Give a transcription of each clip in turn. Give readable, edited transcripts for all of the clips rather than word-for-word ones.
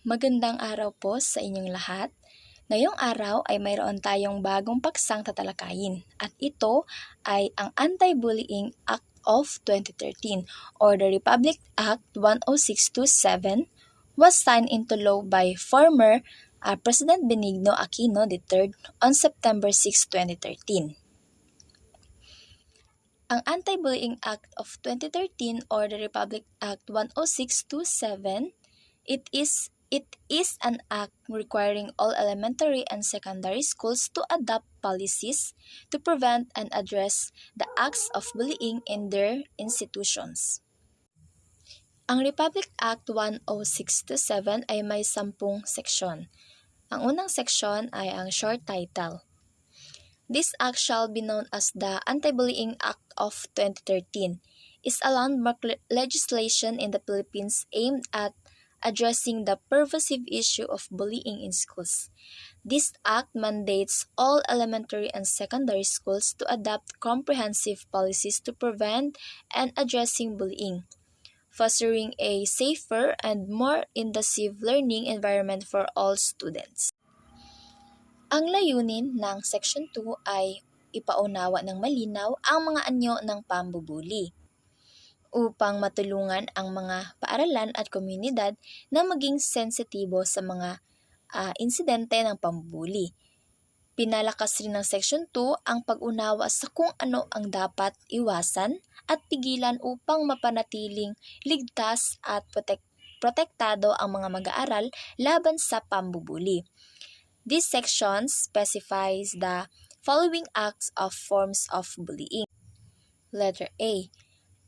Magandang araw po sa inyong lahat. Ngayong araw ay mayroon tayong bagong paksang tatalakayin at ito ay ang Anti-Bullying Act of 2013 or the Republic Act 10627 was signed into law by former President Benigno Aquino III on September 6, 2013. Ang Anti-Bullying Act of 2013 or the Republic Act 10627 It is an act requiring all elementary and secondary schools to adopt policies to prevent and address the acts of bullying in their institutions. Ang Republic Act 10627 ay may 10 seksyon. Ang unang seksyon ay ang short title. This act shall be known as the Anti-Bullying Act of 2013, is a landmark legislation in the Philippines aimed at addressing the pervasive issue of bullying in schools. This act mandates all elementary and secondary schools to adopt comprehensive policies to prevent and addressing bullying, fostering a safer and more inclusive learning environment for all students. Ang layunin ng Section 2 ay ipaunawa ng malinaw ang mga anyo ng pambubuli upang matulungan ang mga paaralan at komunidad na maging sensitibo sa mga insidente ng pambubuli. Pinalakas rin ng Section 2 ang pag-unawa sa kung ano ang dapat iwasan at pigilan upang mapanatiling ligtas at protektado ang mga mag-aaral laban sa pambubuli. This section specifies the following acts of forms of bullying. Letter A.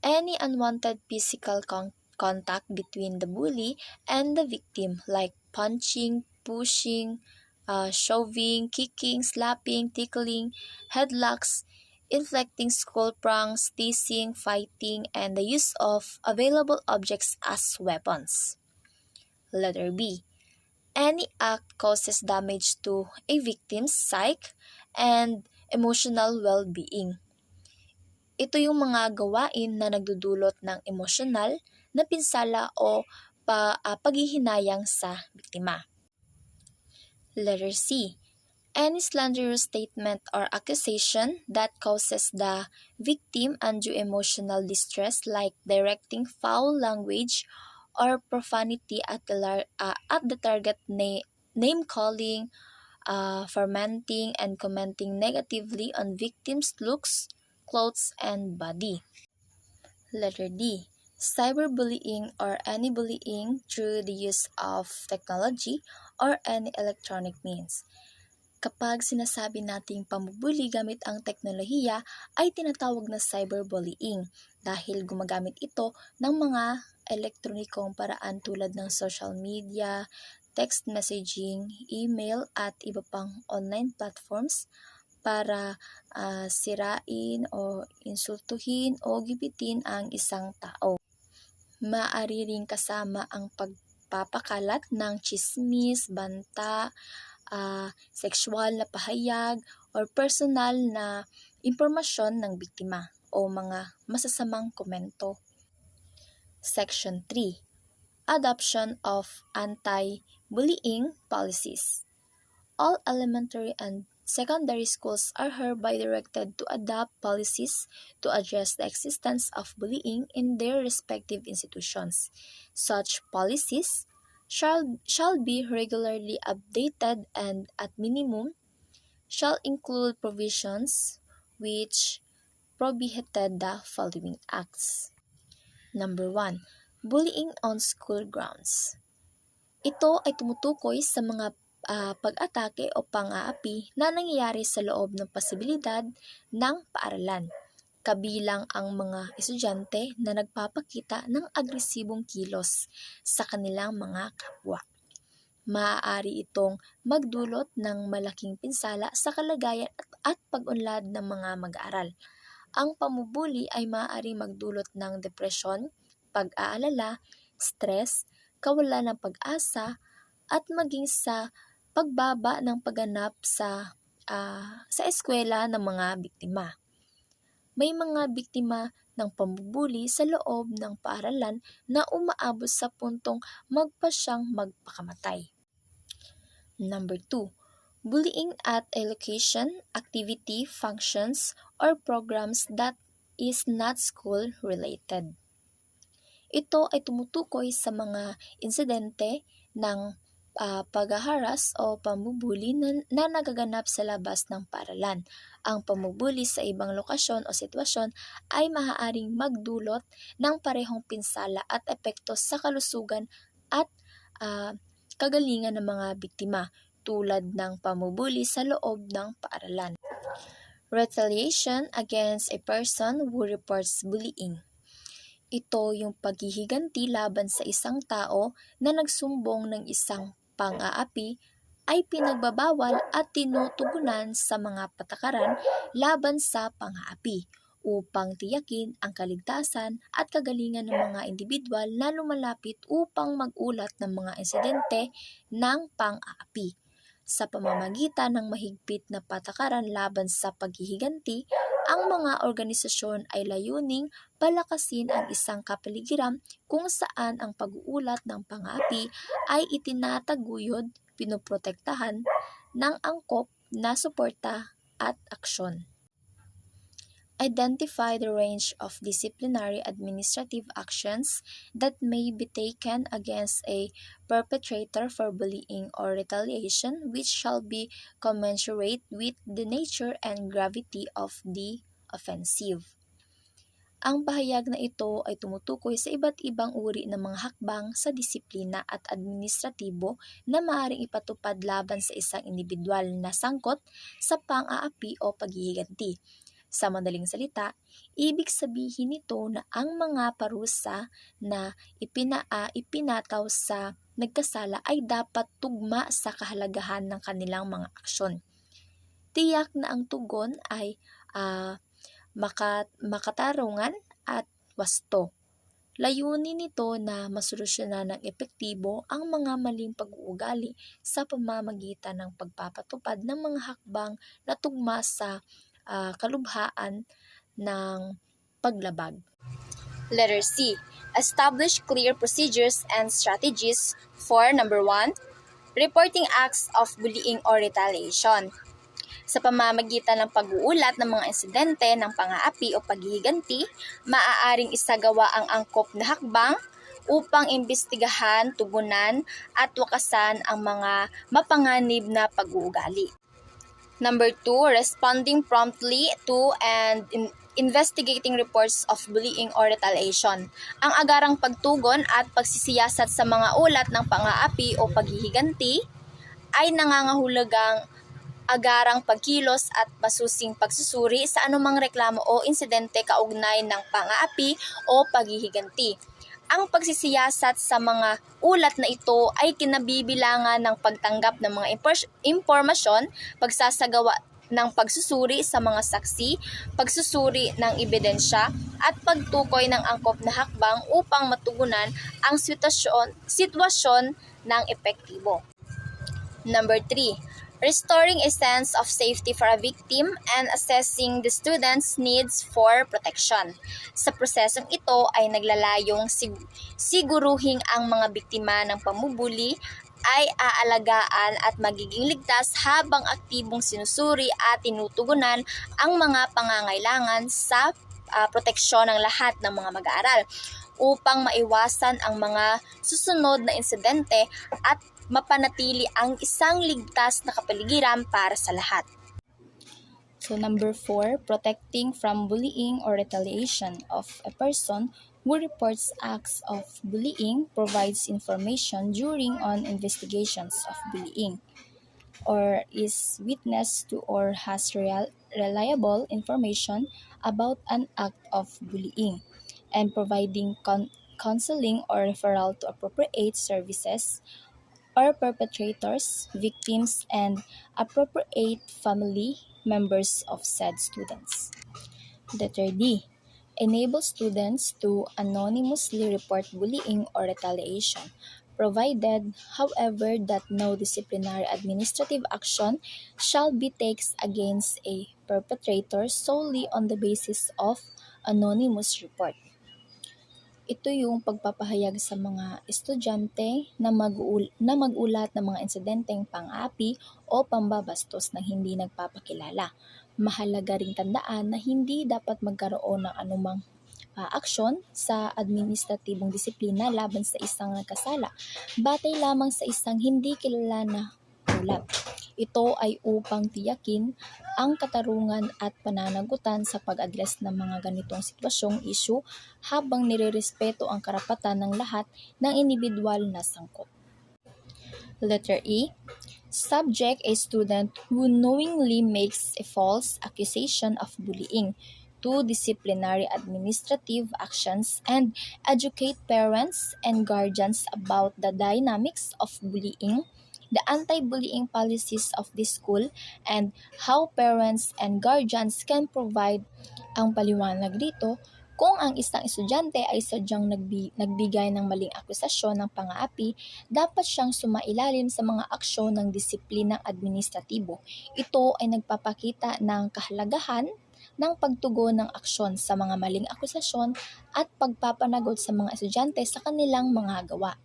Any unwanted physical contact between the bully and the victim like punching, pushing, shoving, kicking, slapping, tickling, headlocks, inflicting school pranks, teasing, fighting, and the use of available objects as weapons. Letter B. Any act causes damage to a victim's psyche and emotional well-being. Ito yung mga gawain na nagdudulot ng emosyonal na pinsala o paghihinayang sa biktima. Letter C. Any slanderous statement or accusation that causes the victim undue emotional distress like directing foul language or profanity at the target, name-calling, fermenting, and commenting negatively on victims' looks, clothes, and body. Letter D. Cyberbullying or any bullying through the use of technology or any electronic means. Kapag sinasabi nating pambubuli gamit ang teknolohiya ay tinatawag na cyberbullying dahil gumagamit ito ng mga elektronikong paraan tulad ng social media, text messaging, email at iba pang online platforms para sirain o insultuhin o gipitin ang isang tao. Maaari ring kasama ang pagpapakalat ng tsismis, banta, sexual na pahayag or personal na impormasyon ng biktima o mga masasamang komento. Section 3. Adoption of anti-bullying policies. All elementary and secondary schools are hereby directed to adopt policies to address the existence of bullying in their respective institutions. Such policies shall be regularly updated and at minimum shall include provisions which prohibited the following acts. Number 1. Bullying on school grounds. Ito ay tumutukoy sa mga pag-atake o pang-aapi na nangyayari sa loob ng pasibilidad ng paaralan, kabilang ang mga estudyante na nagpapakita ng agresibong kilos sa kanilang mga kapwa. Maaari itong magdulot ng malaking pinsala sa kalagayan at pag-unlad ng mga mag-aaral. Ang pamubuli ay maaaring magdulot ng depresyon, pag-aalala, stress, kawalan ng pag-asa, at maging sa pagbaba ng pagganap sa eskwela ng mga biktima. May mga biktima ng pambubuli sa loob ng paaralan na umaabot sa puntong magpasyang magpakamatay. Number 2. Bullying at education, activity, functions, or programs that is not school-related. Ito ay tumutukoy sa mga insidente ng paghaharas o pambubuli na nagaganap sa labas ng paaralan. Ang pambubuli sa ibang lokasyon o sitwasyon ay maaaring magdulot ng parehong pinsala at epekto sa kalusugan at kagalingan ng mga biktima, tulad ng pambubuli sa loob ng paaralan. Retaliation against a person who reports bullying. Ito yung paghihiganti laban sa isang tao na nagsumbong ng isang pang-aapi ay pinagbabawal at tinutugunan sa mga patakaran laban sa pang-aapi upang tiyakin ang kaligtasan at kagalingan ng mga individual na lumalapit upang mag-ulat ng mga insidente ng pang-aapi. Sa pamamagitan ng mahigpit na patakaran laban sa paghihiganti, ang mga organisasyon ay layuning palakasin ang isang kapaligiran kung saan ang pag-uulat ng pang-aapi ay itinataguyod, pinoprotektahan ng angkop na suporta at aksyon. Identify the range of disciplinary administrative actions that may be taken against a perpetrator for bullying or retaliation, which shall be commensurate with the nature and gravity of the offensive. Ang pahayag na ito ay tumutukoy sa iba't ibang uri ng mga hakbang sa disiplina at administratibo na maaaring ipatupad laban sa isang individual na sangkot sa pang-aapi o paghihiganti. Sa madaling salita, ibig sabihin nito na ang mga parusa na ipinataw sa nagkasala ay dapat tugma sa kahalagahan ng kanilang mga aksyon. Tiyak na ang tugon ay makatarungan at wasto. Layunin nito na masolusyonan ng epektibo ang mga maling pag-uugali sa pamamagitan ng pagpapatupad ng mga hakbang na tugma sa kalubhaan ng paglabag. Letter C. Establish clear procedures and strategies for number 1. Reporting acts of bullying or retaliation. Sa pamamagitan ng pag-uulat ng mga insidente ng pang-aapi o paghihiganti, maaaring isagawa ang angkop na hakbang upang imbestigahan, tugunan at wakasan ang mga mapanganib na pag-uugali. Number 2, responding promptly to and investigating reports of bullying or retaliation. Ang agarang pagtugon at pagsisiyasat sa mga ulat ng pang-aapi o paghihiganti ay nangangahulugang agarang pagkilos at masusing pagsusuri sa anumang reklamo o insidente kaugnay ng pang-aapi o paghihiganti. Ang pagsisiyasat sa mga ulat na ito ay kinabibilangan ng pagtanggap ng mga impormasyon, pagsasagawa ng pagsusuri sa mga saksi, pagsusuri ng ebidensya, at pagtukoy ng angkop na hakbang upang matugunan ang sitwasyon ng epektibo. Number 3. Restoring a sense of safety for a victim and assessing the student's needs for protection. Sa prosesong ito ay naglalayong siguruhing ang mga biktima ng pamubuli ay aalagaan at magiging ligtas habang aktibong sinusuri at tinutugunan ang mga pangangailangan sa proteksyon ng lahat ng mga mag-aaral upang maiwasan ang mga susunod na insidente at mapanatili ang isang ligtas na kapaligiran para sa lahat. So number 4, protecting from bullying or retaliation of a person who reports acts of bullying provides information during on investigations of bullying or is witness to or has reliable information about an act of bullying and providing counseling or referral to appropriate services or perpetrators, victims, and appropriate family members of said students. Letter D. Enable students to anonymously report bullying or retaliation, provided, however, that no disciplinary administrative action shall be taken against a perpetrator solely on the basis of Anonymous Report. Ito yung pagpapahayag sa mga estudyante na mag-ulat ng mga insidenteng pang-aapi o pambabastos na hindi nagpapakilala. Mahalaga ring tandaan na hindi dapat magkaroon ng anumang aksyon sa administratibong disiplina laban sa isang nagkasala batay lamang sa isang hindi kilala na ulat. Ito ay upang tiyakin ang katarungan at pananagutan sa pag-address ng mga ganitong sitwasyong issue habang nirerespeto ang karapatan ng lahat ng individual na sangkot. Letter E. Subject a student who knowingly makes a false accusation of bullying to disciplinary administrative actions and educate parents and guardians about the dynamics of bullying, the anti-bullying policies of the school, and how parents and guardians can provide. Ang paliwanag dito, kung ang isang estudyante ay sadyang nagbigay ng maling akusasyon ng pang-aapi, dapat siyang sumailalim sa mga aksyon ng disiplinang administratibo. Ito ay nagpapakita ng kahalagahan ng pagtugon ng aksyon sa mga maling akusasyon at pagpapanagot sa mga estudyante sa kanilang mga gawa.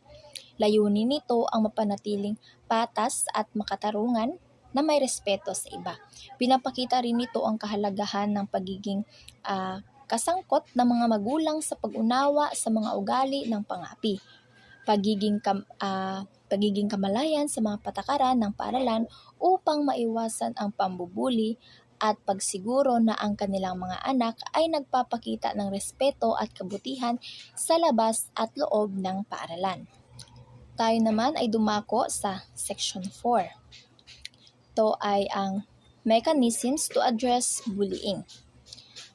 Layunin nito ang mapanatiling patas at makatarungan na may respeto sa iba. Pinapakita rin nito ang kahalagahan ng pagiging kasangkot ng mga magulang sa pag-unawa sa mga ugali ng pang-aapi, pagiging kamalayan sa mga patakaran ng paaralan upang maiwasan ang pambubuli at pagsiguro na ang kanilang mga anak ay nagpapakita ng respeto at kabutihan sa labas at loob ng paaralan. Tayo naman ay dumako sa Section 4. Ito ay ang mechanisms to address bullying.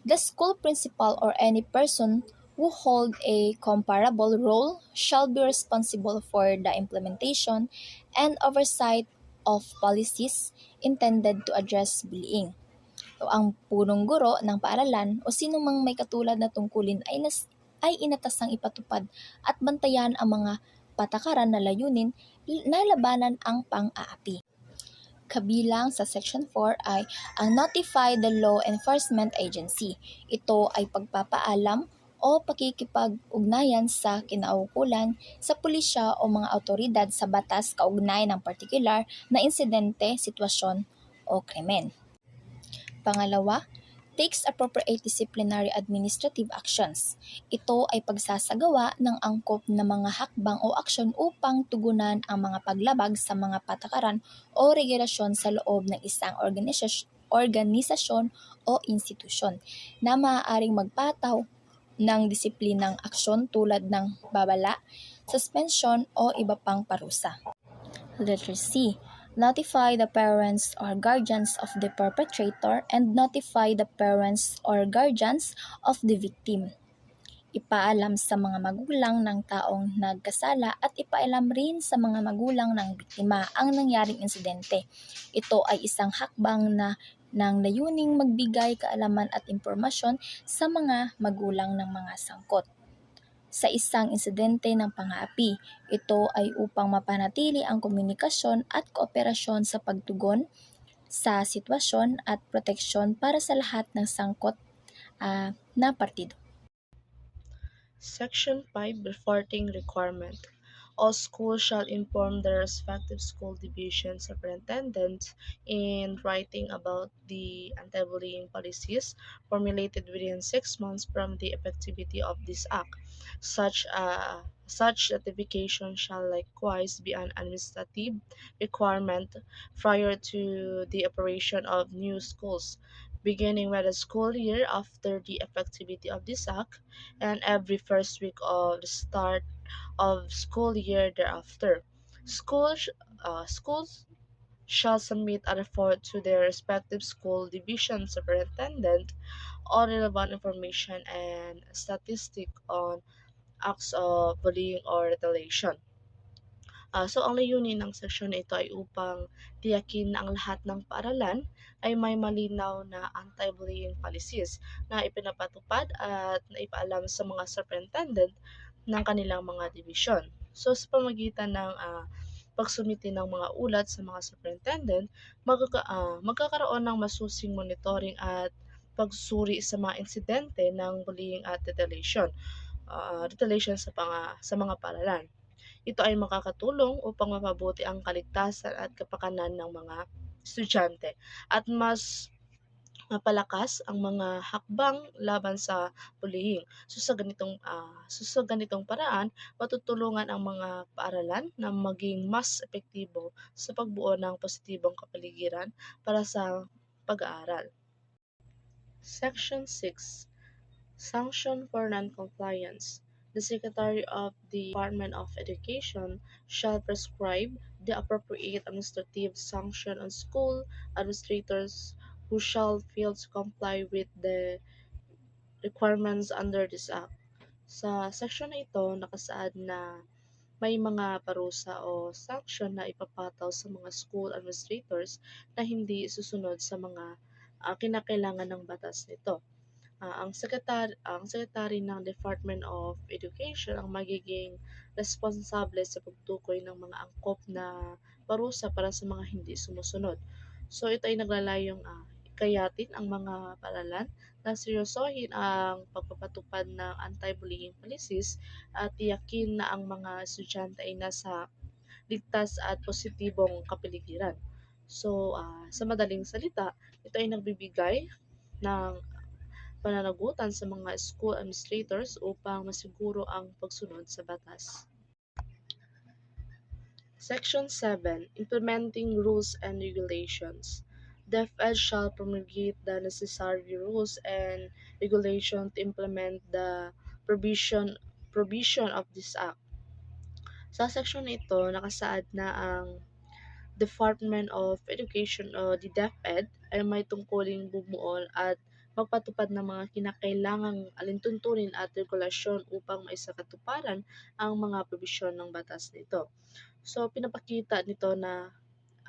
The school principal or any person who hold a comparable role shall be responsible for the implementation and oversight of policies intended to address bullying. So, ang punong guro ng paaralan o sino mang may katulad na tungkulin ay inatasang ipatupad at bantayan ang mga patakaran na layunin na labanan ang pang-aapi. Kabilang sa Section 4 ay ang Notify the Law Enforcement Agency. Ito ay pagpapaalam o pakikipag-ugnayan sa kinaukulan sa pulisya o mga awtoridad sa batas kaugnay ng partikular na insidente, sitwasyon o krimen. Pangalawa, takes appropriate disciplinary administrative actions. Ito ay pagsasagawa ng angkop na mga hakbang o aksyon upang tugunan ang mga paglabag sa mga patakaran o regulasyon sa loob ng isang organisasyon o institusyon na maaaring magpataw ng disiplinang aksyon tulad ng babala, suspension o iba pang parusa. Letter C. Notify the parents or guardians of the perpetrator and notify the parents or guardians of the victim. Ipaalam sa mga magulang ng taong nagkasala at ipaalam rin sa mga magulang ng biktima ang nangyaring insidente. Ito ay isang hakbang na ng layuning magbigay kaalaman at impormasyon sa mga magulang ng mga sangkot sa isang insidente ng pang-aapi. Ito ay upang mapanatili ang komunikasyon at kooperasyon sa pagtugon sa sitwasyon at proteksyon para sa lahat ng sangkot na partido. Section 5 Reporting Requirement. All schools shall inform their respective school division superintendents in writing about the anti-bullying policies formulated within 6 months from the effectivity of this act. Such notification shall likewise be an administrative requirement prior to the operation of new schools, beginning with the school year after the effectivity of this act and every first week of the start of school year thereafter. Schools shall submit a report to their respective school division superintendent all relevant information and statistic on acts of bullying or retaliation. So, ang layunin ng seksyon na ito ay upang tiyakin na ang lahat ng paaralan ay may malinaw na anti-bullying policies na ipinapatupad at naipaalam sa mga superintendent ng kanilang mga division. So, sa pamagitan ng pagsumiti ng mga ulat sa mga superintendent, magkakaroon ng masusing monitoring at pagsuri sa mga insidente ng bullying at retaliation sa mga paaralan. Ito ay makakatulong upang mapabuti ang kaligtasan at kapakanan ng mga estudyante at mas mapalakas ang mga hakbang laban sa bullying. Sa ganitong paraan, matutulungan ang mga paaralan na maging mas epektibo sa pagbuo ng positibong kapaligiran para sa pag-aaral. Section 6. Sanction for non-compliance. The Secretary of the Department of Education shall prescribe the appropriate administrative sanction on school administrators who shall fail to comply with the requirements under this act. Sa section na ito, nakasaad na may mga parusa o sanction na ipapataw sa mga school administrators na hindi susunod sa mga kinakailangan ng batas nito. Ang sekretary ng Department of Education ang magiging responsable sa pagtukoy ng mga angkop na parusa para sa mga hindi sumusunod. So ito ay naglalayong ikayatin ang mga paaralan na seryosohin ang pagpapatupad ng anti-bullying policies at tiyakin na ang mga estudyante ay nasa ligtas at positibong kapaligiran. So, sa madaling salita, ito ay nagbibigay ng pananagutan sa mga school administrators upang masiguro ang pagsunod sa batas. Section 7. Implementing Rules and Regulations. DepEd shall promulgate the necessary rules and regulations to implement the provision of this act. Sa section na ito, nakasaad na ang Department of Education o the DepEd ay may tungkuling bumuo at magpatupad ng mga kinakailangang alintuntunin at regulasyon upang maisakatuparan ang mga probisyon ng batas nito. So, pinapakita nito na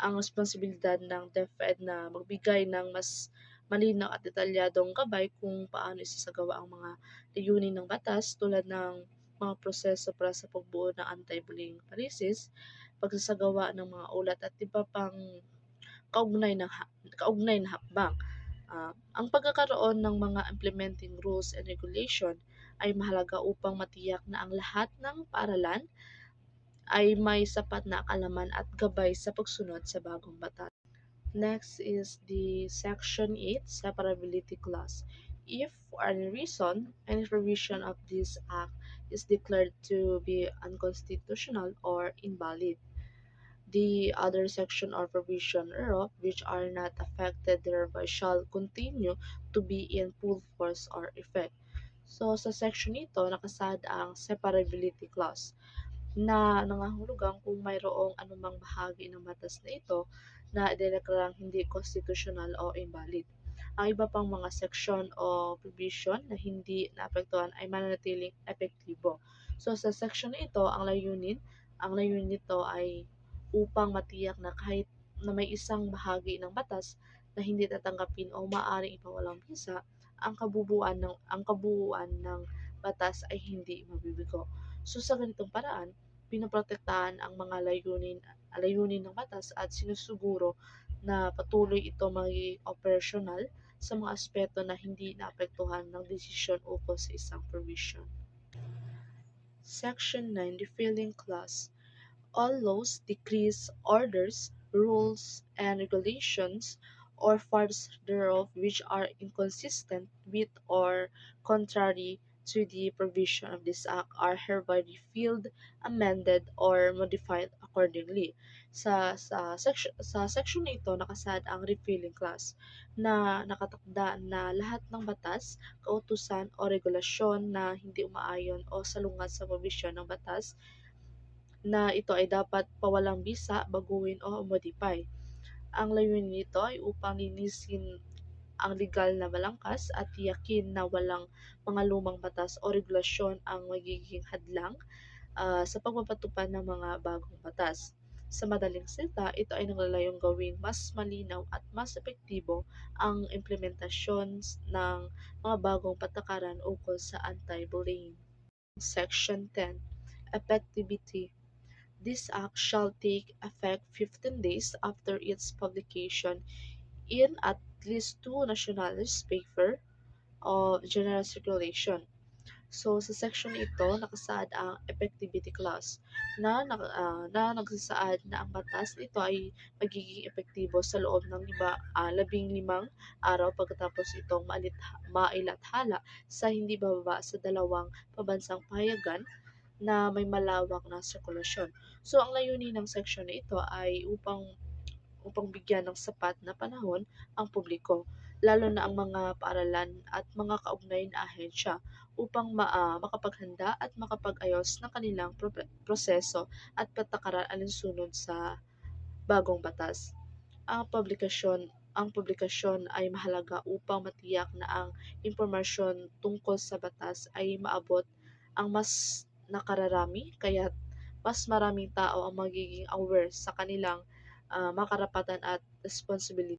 ang responsibilidad ng DepEd na magbigay ng mas malinaw at detalyadong gabay kung paano isasagawa ang mga layunin ng batas tulad ng mga proseso para sa pagbuo ng anti-bullying policies, pagsasagawa ng mga ulat at iba pang kaugnay na hakbang. Ang pagkakaroon ng mga implementing rules and regulation ay mahalaga upang matiyak na ang lahat ng paaralan ay may sapat na kaalaman at gabay sa pagsunod sa bagong batas. Next is the Section 8 Separability Clause. If for any reason any provision of this act is declared to be unconstitutional or invalid, the other section or provision thereof which are not affected thereby shall continue to be in full force or effect. So sa section nito, nakasad ang separability clause na nangangahulugang kung mayroong anumang bahagi ng batas na ito na idineklarang hindi constitutional o invalid. Ang iba pang mga section o provision na hindi naapektuhan ay mananatiling epektibo. So sa section na ito, ang layunin nito ay upang matiyak na kahit na may isang bahagi ng batas na hindi tatanggapin o maaaring ipawalang bisa, ang kabuuan ng batas ay hindi mabibigo. So sa ganitong paraan, pinoprotektahan ang mga layunin ng batas at sinusuguro na patuloy ito maging operasyonal sa mga aspeto na hindi naapektuhan ng desisyon ukol sa isang provision. Section 9. Repealing Clause. All laws, decrees, orders, rules, and regulations, or parts thereof which are inconsistent with or contrary to the provision of this act are hereby repealed, amended, or modified accordingly. Sa section na ito, nakasad ang repealing clause na nakatakda na lahat ng batas, kautusan, o regulasyon na hindi umaayon o salungat sa provision ng batas na ito ay dapat pawalang bisa, baguhin o modify. Ang layunin nito ay upang linisin ang legal na balangkas at tiyakin na walang mga lumang batas o regulasyon ang magiging hadlang sa pagpapatupad ng mga bagong batas. Sa madaling salita, ito ay naglalayong gawing mas malinaw at mas epektibo ang implementasyon ng mga bagong patakaran ukol sa anti-bullying. Section 10. Effectivity. This act shall take effect 15 days after its publication in at least two national newspaper of general circulation. So, sa section ito, nakasaad ang effectivity clause na nagsasaad na ang batas nito ay magiging epektibo sa loob ng 15 araw pagkatapos itong mailathala sa hindi bababa sa dalawang pabansang pahayagan na may malawak na sirkulasyon. So, ang layunin ng section na ito ay upang bigyan ng sapat na panahon ang publiko, lalo na ang mga paaralan at mga kaugnay na ahensya upang makapaghanda at makapag-ayos ng kanilang proseso at patakaran alinsunod sa bagong batas. Ang publikasyon ay mahalaga upang matiyak na ang impormasyon tungkol sa batas ay maabot ang mas nakararami, kaya't mas maraming tao ang magiging aware sa kanilang mga karapatan at responsibilidad.